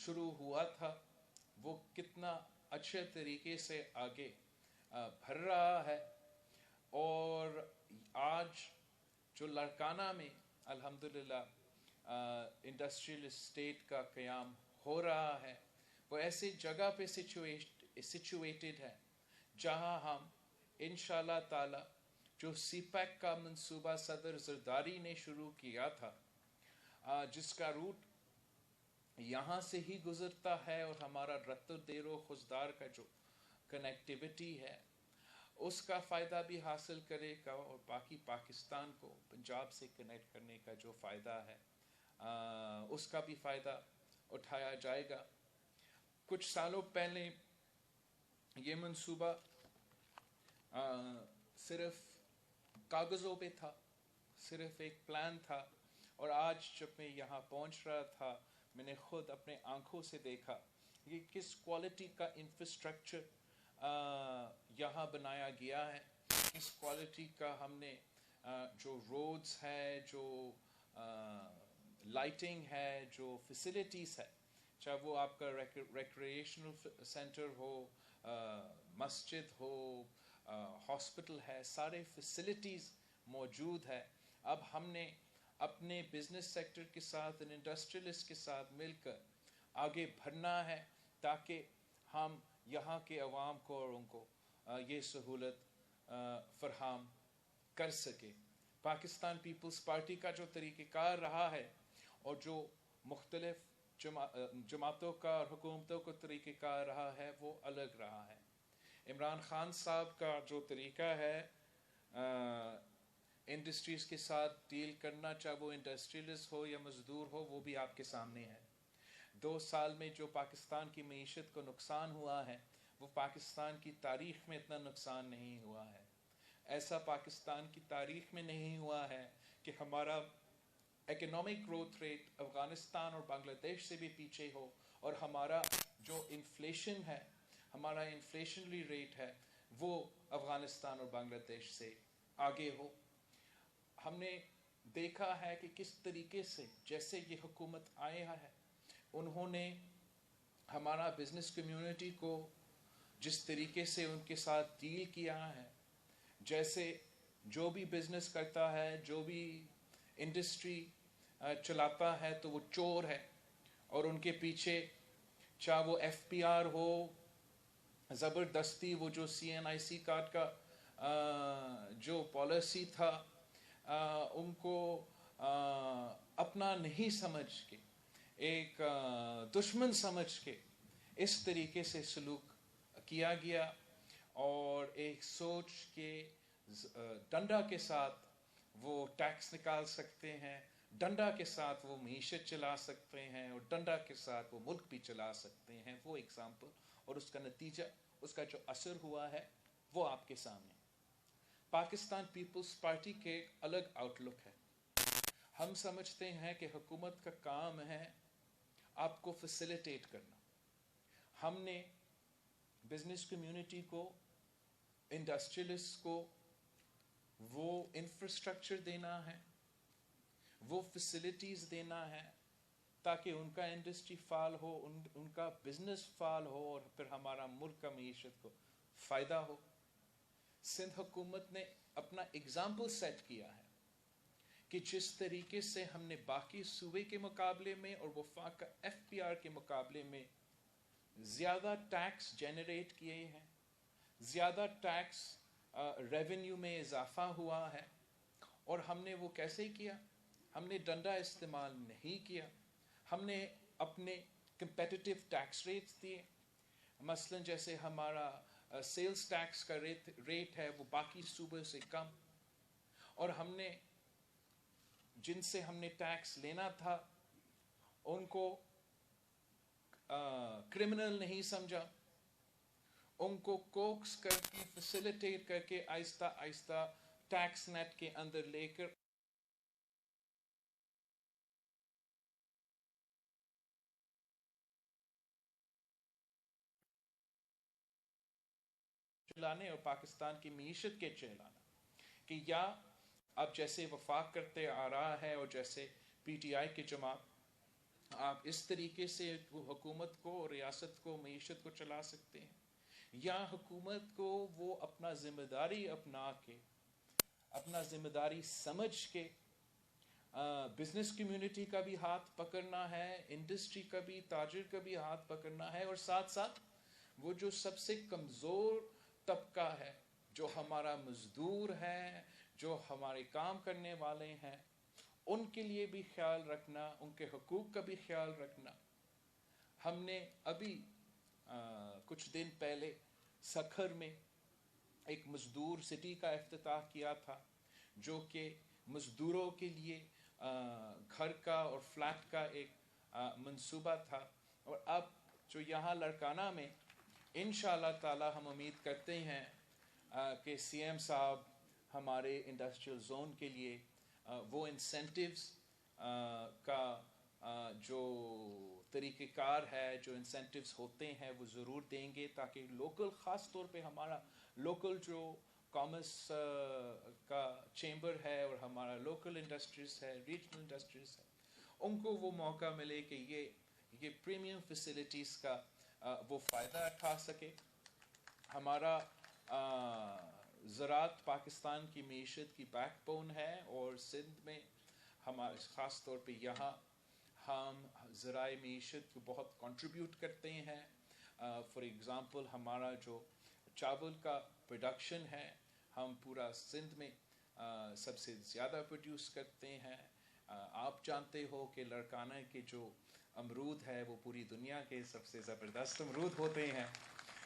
شروع ہوا تھا وہ کتنا اچھے طریقے سے آگے بڑھ رہا ہے، اور آج جو لاڑکانہ میں الحمدللہ انڈسٹریل اسٹیٹ کا قیام ہو رہا ہے، وہ ایسی جگہ پہ سچویٹڈ ہے جہاں ہم انشاءاللہ تعالی جو سی پیک کا منصوبہ صدر زرداری نے شروع کیا تھا، جس کا روٹ یہاں سے ہی گزرتا ہے، اور ہمارا رتو دیر و خزدار کا جو کنیکٹیوٹی ہے اس کا فائدہ بھی حاصل کرے گا، اور باقی پاکستان کو پنجاب سے کنیکٹ کرنے کا جو فائدہ ہے اس کا بھی فائدہ اٹھایا جائے گا۔ کچھ سالوں پہلے یہ منصوبہ صرف کاغذوں پہ تھا، صرف ایک پلان تھا، اور آج جب میں یہاں پہنچ رہا تھا میں نے خود اپنے آنکھوں سے دیکھا کہ کس کوالٹی کا انفراسٹرکچر یہاں بنایا گیا ہے، کس کوالٹی کا ہم نے جو روڈز ہے، جو لائٹنگ ہے، جو فیسلٹیز ہے، چاہے وہ آپ کا ریکریشنل سینٹر ہو، مسجد ہو، ہاسپٹل ہے، سارے فیسلٹیز موجود ہے۔ اب ہم نے اپنے بزنس سیکٹر کے ساتھ، انڈسٹریلسٹ کے ساتھ مل کر آگے بڑھنا ہے تاکہ ہم یہاں کے عوام کو اور ان کو یہ سہولت فراہم کر سکے۔ پاکستان پیپلز پارٹی کا جو طریقہ کار رہا ہے اور جو مختلف جماعتوں کا اور حکومتوں کا طریقہ کار رہا ہے وہ الگ رہا ہے۔ عمران خان صاحب کا جو طریقہ ہے انڈسٹریز کے ساتھ ڈیل کرنا، چاہے وہ انڈسٹریلسٹ ہو یا مزدور ہو، وہ بھی آپ کے سامنے ہے۔ 2 سال میں جو پاکستان کی معیشت کو نقصان ہوا ہے وہ پاکستان کی تاریخ میں اتنا نقصان نہیں ہوا ہے۔ ایسا پاکستان کی تاریخ میں نہیں ہوا ہے کہ ہمارا اکنامک گروتھ ریٹ افغانستان اور بنگلہ دیش سے بھی پیچھے ہو، اور ہمارا جو انفلیشن ہے، ہمارا انفلیشنری ریٹ ہے، وہ افغانستان اور بنگلہ دیش سے آگے ہو۔ ہم نے دیکھا ہے کہ کس طریقے سے جیسے یہ حکومت آیا ہے انہوں نے ہمارا بزنس کمیونٹی کو جس طریقے سے ان کے ساتھ ڈیل کیا ہے، جیسے جو بھی بزنس کرتا ہے، جو بھی انڈسٹری چلاتا ہے تو وہ چور ہے، اور ان کے پیچھے چاہے وہ ایف پی آر ہو، زبردستی وہ جو سی این آئی سی کارڈ کا جو پالیسی تھا ان کو اپنا نہیں سمجھ کے، ایک دشمن سمجھ کے اس طریقے سے سلوک کیا گیا، اور ایک سوچ کے ڈنڈا کے ساتھ وہ ٹیکس نکال سکتے ہیں، ڈنڈا کے ساتھ وہ معیشت چلا سکتے ہیں، اور ڈنڈا کے ساتھ وہ ملک بھی چلا سکتے ہیں۔ وہ ایگزامپل اور اس کا نتیجہ، اس کا جو اثر ہوا ہے وہ آپ کے سامنے۔ پاکستان پیپلز پارٹی کے ایک الگ آؤٹ لک ہے۔ ہم سمجھتے ہیں کہ حکومت کا کام ہے آپ کو فیسیلیٹیٹ کرنا۔ ہم نے بزنس کمیونٹی کو، انڈسٹریلسٹ کو وہ انفراسٹرکچر دینا ہے، وہ فیسلٹیز دینا ہے تاکہ ان کا انڈسٹری فعال ہو، ان کا بزنس فعال ہو، اور پھر ہمارا ملک کا معیشت کو فائدہ ہو۔ سندھ حکومت نے اپنا اگزامپل سیٹ کیا ہے کہ جس طریقے سے ہم نے باقی صوبے کے مقابلے میں اور وفاق ایف پی آر کے مقابلے میں زیادہ ٹیکس جنریٹ کیے ہیں، زیادہ ٹیکس ریونیو میں اضافہ ہوا ہے، اور ہم نے وہ کیسے کیا؟ ہم نے ڈنڈا استعمال نہیں کیا، ہم نے اپنے کمپیٹیٹیو ٹیکس ریٹس دیے۔ مثلا جیسے ہمارا سیلز ٹیکس کا ریٹ ہے وہ باقی صوبے سے کم، اور ہم نے جن سے ہم نے ٹیکس لینا تھا ان کو کرمنل نہیں سمجھا، ان کو کوکس کر کے، فیسیلیٹیٹ کر کے آہستہ آہستہ ٹیکس نیٹ کے اندر لے کر چلانے اور پاکستان کی معیشت کے چلانا، کہ یا اب جیسے وفاق کرتے آ رہا ہے اور جیسے پی ٹی آئی کی جماعت آپ اس طریقے سے حکومت کو اور ریاست کو معیشت کو چلا سکتے ہیں، یا حکومت کو وہ اپنا ذمہ داری اپنا کے، اپنا ذمہ داری سمجھ کے بزنس کمیونٹی کا بھی ہاتھ پکڑنا ہے، انڈسٹری کا بھی، تاجر کا بھی ہاتھ پکڑنا ہے، اور ساتھ ساتھ وہ جو سب سے کمزور طبقہ ہے، جو ہمارا مزدور ہے، جو ہمارے کام کرنے والے ہیں، ان کے لیے بھی خیال رکھنا، ان کے حقوق کا بھی خیال رکھنا۔ ہم نے ابھی کچھ دن پہلے سکھر میں ایک مزدور سٹی کا افتتاح کیا تھا، جو کہ مزدوروں کے لیے گھر کا اور فلیٹ کا ایک منصوبہ تھا۔ اور اب جو یہاں لڑکانہ میں انشاءاللہ تعالی ہم امید کرتے ہیں کہ سی ایم صاحب ہمارے انڈسٹریل زون کے لیے وہ انسینٹیوز کا جو طریقہ کار ہے، جو انسینٹیوز ہوتے ہیں وہ ضرور دیں گے، تاکہ لوکل، خاص طور پہ ہمارا لوکل جو کامرس کا چیمبر ہے اور ہمارا لوکل انڈسٹریز ہے، ریجنل انڈسٹریز ہے، ان کو وہ موقع ملے کہ یہ پریمیم فیسلٹیز کا وہ فائدہ اٹھا سکے۔ ہمارا زراعت پاکستان کی معیشت کی بیک بون ہے، اور سندھ میں ہمارے خاص طور پہ یہاں ہم ذرائع معیشت کو بہت کنٹریبیوٹ کرتے ہیں۔ فار ایگزامپل ہمارا جو چاول کا پروڈکشن ہے، ہم پورا سندھ میں سب سے زیادہ پروڈیوس کرتے ہیں۔ آپ جانتے ہو کہ لڑکانہ کے جو امرود ہے وہ پوری دنیا کے سب سے زبردست امرود ہوتے ہیں،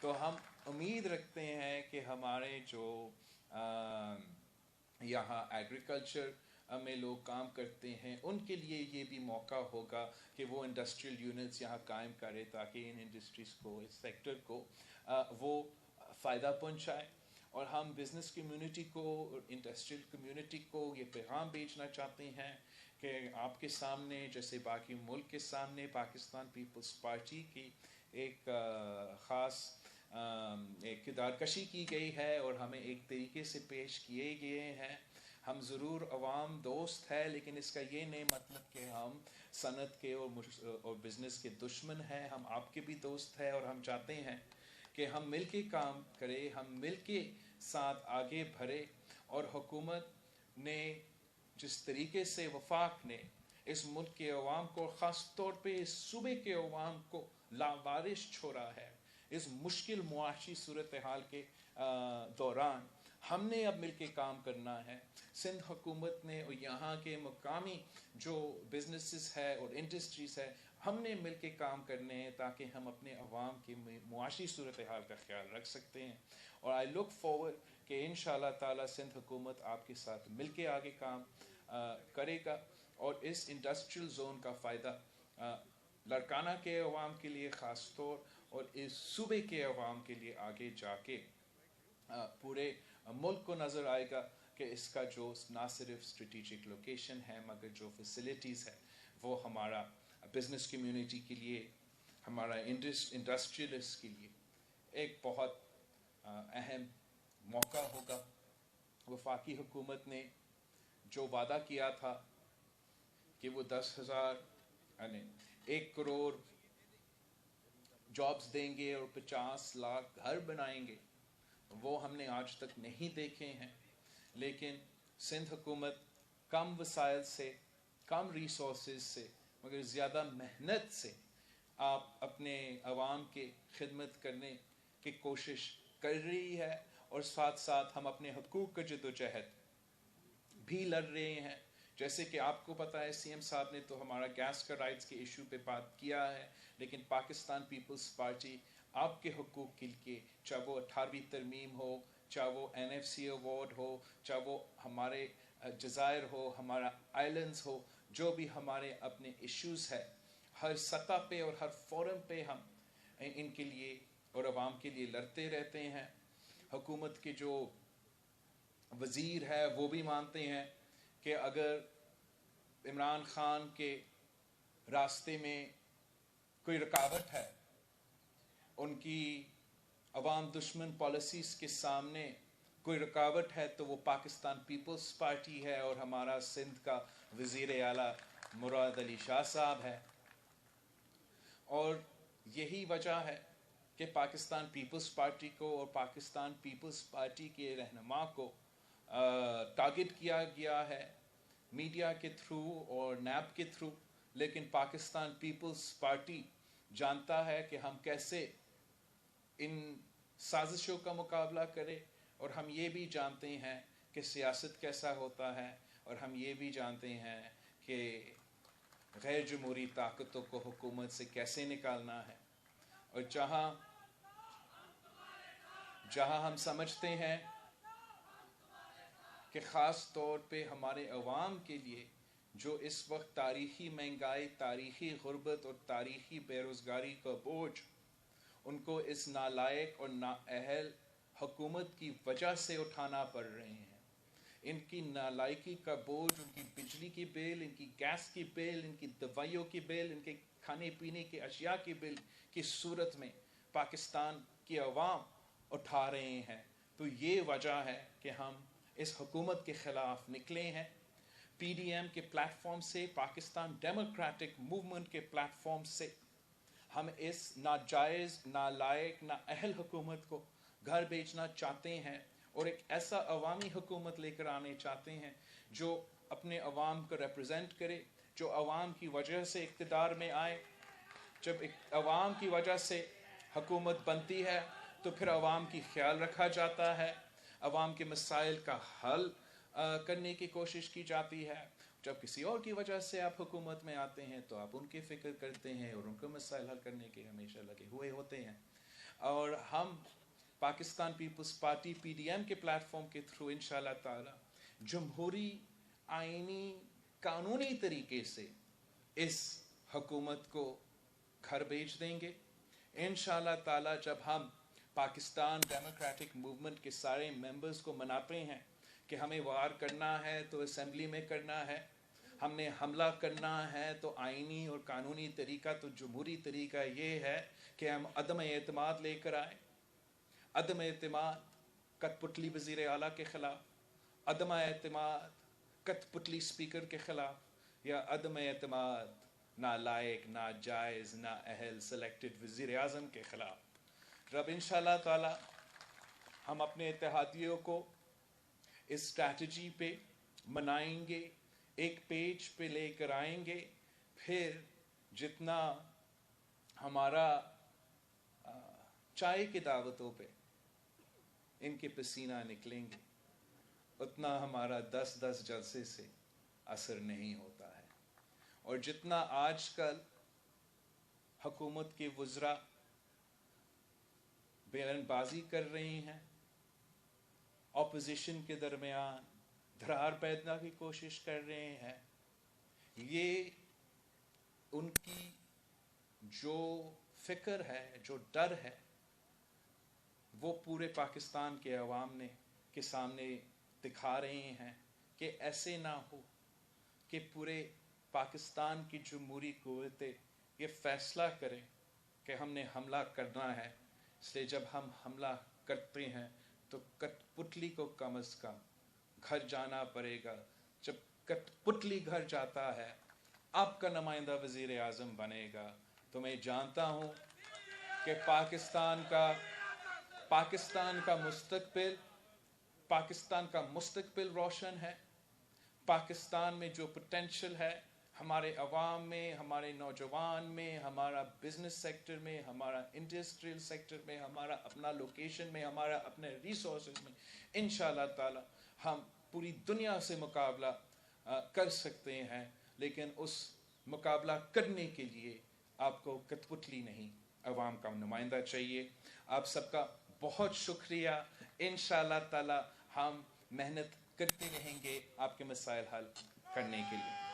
تو ہم امید رکھتے ہیں کہ ہمارے جو یہاں ایگریکلچر میں لوگ کام کرتے ہیں، ان کے لیے یہ بھی موقع ہوگا کہ وہ انڈسٹریل یونٹس یہاں قائم کرے، تاکہ ان انڈسٹریز کو، اس سیکٹر کو وہ فائدہ پہنچائے۔ اور ہم بزنس کمیونٹی کو، انڈسٹریل کمیونٹی کو یہ پیغام بھیجنا چاہتے ہیں کہ آپ کے سامنے، جیسے باقی ملک کے سامنے، پاکستان پیپلز پارٹی کی ایک خاص ایک کردار کشی کی گئی ہے، اور ہمیں ایک طریقے سے پیش کیے گئے ہیں۔ ہم ضرور عوام دوست ہے، لیکن اس کا یہ نہیں مطلب کہ ہم صنعت کے اور بزنس کے دشمن ہیں۔ ہم آپ کے بھی دوست ہیں، اور ہم چاہتے ہیں کہ ہم مل کے کام کریں، ہم مل کے ساتھ آگے بڑھے۔ اور حکومت نے جس طریقے سے، وفاق نے اس ملک کے عوام کو، خاص طور پہ اس صوبے کے عوام کو لاوارث چھوڑا ہے اس مشکل معاشی صورتحال کے دوران، ہم نے اب مل کے کام کرنا ہے۔ سندھ حکومت نے اور یہاں کے مقامی جو بزنسز ہے اور انڈسٹریز ہے، ہم نے مل کے کام کرنے ہیں، تاکہ ہم اپنے عوام کی معاشی صورتحال کا خیال رکھ سکتے ہیں۔ اور آئی لک فارورڈ کہ انشاءاللہ تعالی سندھ حکومت آپ کے ساتھ مل کے آگے کام کرے گا، اور اس انڈسٹریل زون کا فائدہ لڑکانہ کے عوام کے لیے خاص طور، اور اس صوبے کے عوام کے لیے آگے جا کے پورے ملک کو نظر آئے گا کہ اس کا جو نہ صرف اسٹریٹجک لوکیشن ہے، مگر جو فیسلٹیز ہے وہ ہمارا بزنس کمیونٹی کے لیے، ہمارا انڈسٹریلسٹ کے لیے ایک بہت اہم موقع ہوگا۔ وفاقی حکومت نے جو وعدہ کیا تھا کہ وہ 10,000 یعنی 1 کروڑ جابز دیں گے اور 50 لاکھ گھر بنائیں گے، وہ ہم نے آج تک نہیں دیکھے ہیں۔ لیکن سندھ حکومت کم وسائل سے، کم ریسورسز سے، مگر زیادہ محنت سے آپ اپنے عوام کی خدمت کرنے کی کوشش کر رہی ہے، اور ساتھ ساتھ ہم اپنے حقوق کا جدوجہد بھی لڑ رہے ہیں۔ جیسے کہ آپ کو پتہ ہے، سی ایم صاحب نے تو ہمارا گیس کا رائٹس کے ایشو پہ بات کیا ہے، لیکن پاکستان پیپلز پارٹی آپ کے حقوق کے لیے، چاہے وہ 18ویں ترمیم ہو، چاہے وہ NFC ایوارڈ ہو، چاہے وہ ہمارے جزائر ہو، ہمارا آئلینڈز ہو، جو بھی ہمارے اپنے ایشوز ہے، ہر سطح پہ اور ہر فورم پہ ہم ان کے لیے اور عوام کے لیے لڑتے رہتے ہیں۔ حکومت کے جو وزیر ہے وہ بھی مانتے ہیں کہ اگر عمران خان کے راستے میں کوئی رکاوٹ ہے، ان کی عوام دشمن پالیسیز کے سامنے کوئی رکاوٹ ہے، تو وہ پاکستان پیپلز پارٹی ہے، اور ہمارا سندھ کا وزیر اعلیٰ مراد علی شاہ صاحب ہے۔ اور یہی وجہ ہے کہ پاکستان پیپلز پارٹی کو اور پاکستان پیپلز پارٹی کے رہنما کو ٹارگٹ کیا گیا ہے میڈیا کے تھرو اور نیب کے تھرو، لیکن پاکستان پیپلز پارٹی جانتا ہے کہ ہم کیسے ان سازشوں کا مقابلہ کریں، اور ہم یہ بھی جانتے ہیں کہ سیاست کیسا ہوتا ہے، اور ہم یہ بھی جانتے ہیں کہ غیر جمہوری طاقتوں کو حکومت سے کیسے نکالنا ہے۔ اور جہاں ہم سمجھتے ہیں کہ خاص طور پہ ہمارے عوام کے لیے جو اس وقت تاریخی مہنگائی، تاریخی غربت اور تاریخی بے روزگاری کا بوجھ ان کو اس نالائق اور نااہل حکومت کی وجہ سے اٹھانا پڑ رہے ہیں، ان کی نالائقی کا بوجھ، ان کی بجلی کی بل، ان کی گیس کی بل، ان کی دوائیوں کی بل، ان کے کھانے پینے کی اشیاء کی بل کی صورت میں پاکستان کی عوام اٹھا رہے ہیں۔ تو یہ وجہ ہے کہ ہم اس حکومت کے خلاف نکلے ہیں۔ پی ڈی ایم کے پلیٹ فارم سے، پاکستان ڈیموکریٹک موومنٹ کے پلیٹ فارم سے ہم اس ناجائز، نالائق، نااہل حکومت کو گھر بھیجنا چاہتے ہیں، اور ایک ایسا عوامی حکومت لے کر آنے چاہتے ہیں جو اپنے عوام کو ریپرزینٹ کرے، جو عوام کی وجہ سے اقتدار میں آئے۔ جب عوام کی وجہ سے حکومت بنتی ہے تو پھر عوام کی خیال رکھا جاتا ہے، عوام کے مسائل کا حل کرنے کی کوشش کی جاتی ہے۔ جب کسی اور کی وجہ سے آپ حکومت میں آتے ہیں تو آپ ان کی فکر کرتے ہیں اور ان کے مسائل حل کرنے کے ہمیشہ لگے ہوئے ہوتے ہیں۔ اور ہم Pakistan peoples party P D M کے پلیٹ فارم کے تھرو انشاءاللہ تعالی جمہوری، آئینی، قانونی طریقے سے اس حکومت کو گھر بھیج دیں گے انشاءاللہ تعالی۔ جب ہم پاکستان ڈیموکریٹک موومنٹ کے سارے ممبرز کو مناتے ہیں کہ ہمیں وار کرنا ہے تو اسمبلی میں کرنا ہے، ہم نے حملہ کرنا ہے تو آئینی اور قانونی طریقہ، تو جمہوری طریقہ یہ ہے کہ ہم عدم اعتماد لے کر آئیں۔ عدم اعتماد کٹ پتلی وزیر اعلیٰ کے خلاف، عدم اعتماد کٹ پتلی اسپیکر کے خلاف، یا عدم اعتماد نالائق، ناجائز، نااہل سلیکٹڈ وزیر اعظم کے خلاف۔ رب انشاءاللہ تعالی ہم اپنے اتحادیوں کو اس اسٹریٹجی پہ منائیں گے، ایک پیج پہ لے کر آئیں گے، پھر جتنا ہمارا چائے کی دعوتوں پہ ان کے پسینہ نکلیں گے، اتنا ہمارا 10 جلسے سے اثر نہیں ہوتا ہے۔ اور جتنا آج کل حکومت کے وزراء بیان بازی کر رہی ہیں، اپوزیشن کے درمیان دھرار پیدا کی کوشش کر رہے ہیں، یہ ان کی جو فکر ہے، جو ڈر ہے، وہ پورے پاکستان کے عوام کے سامنے دکھا رہے ہیں کہ ایسے نہ ہو کہ پورے پاکستان کی جمہوری قوتیں یہ فیصلہ کریں کہ ہم نے حملہ کرنا ہے۔ اس لیے جب ہم حملہ کرتے ہیں تو کٹ پتلی کو کم از کم گھر جانا پڑے گا۔ جب کٹ پتلی گھر جاتا ہے، آپ کا نمائندہ وزیر اعظم بنے گا، تو میں جانتا ہوں کہ پاکستان کا مستقبل روشن ہے۔ پاکستان میں جو پوٹینشل ہے ہمارے عوام میں، ہمارے نوجوان میں، ہمارا بزنس سیکٹر میں، ہمارا انڈسٹریل سیکٹر میں، ہمارا اپنا لوکیشن میں، ہمارا اپنے ریسورسز میں، انشاءاللہ تعالی ہم پوری دنیا سے مقابلہ کر سکتے ہیں۔ لیکن اس مقابلہ کرنے کے لیے آپ کو کٹ پتلی نہیں، عوام کا نمائندہ چاہیے۔ آپ سب کا بہت شکریہ۔ انشاءاللہ تعالی ہم محنت کرتے رہیں گے آپ کے مسائل حل کرنے کے لیے۔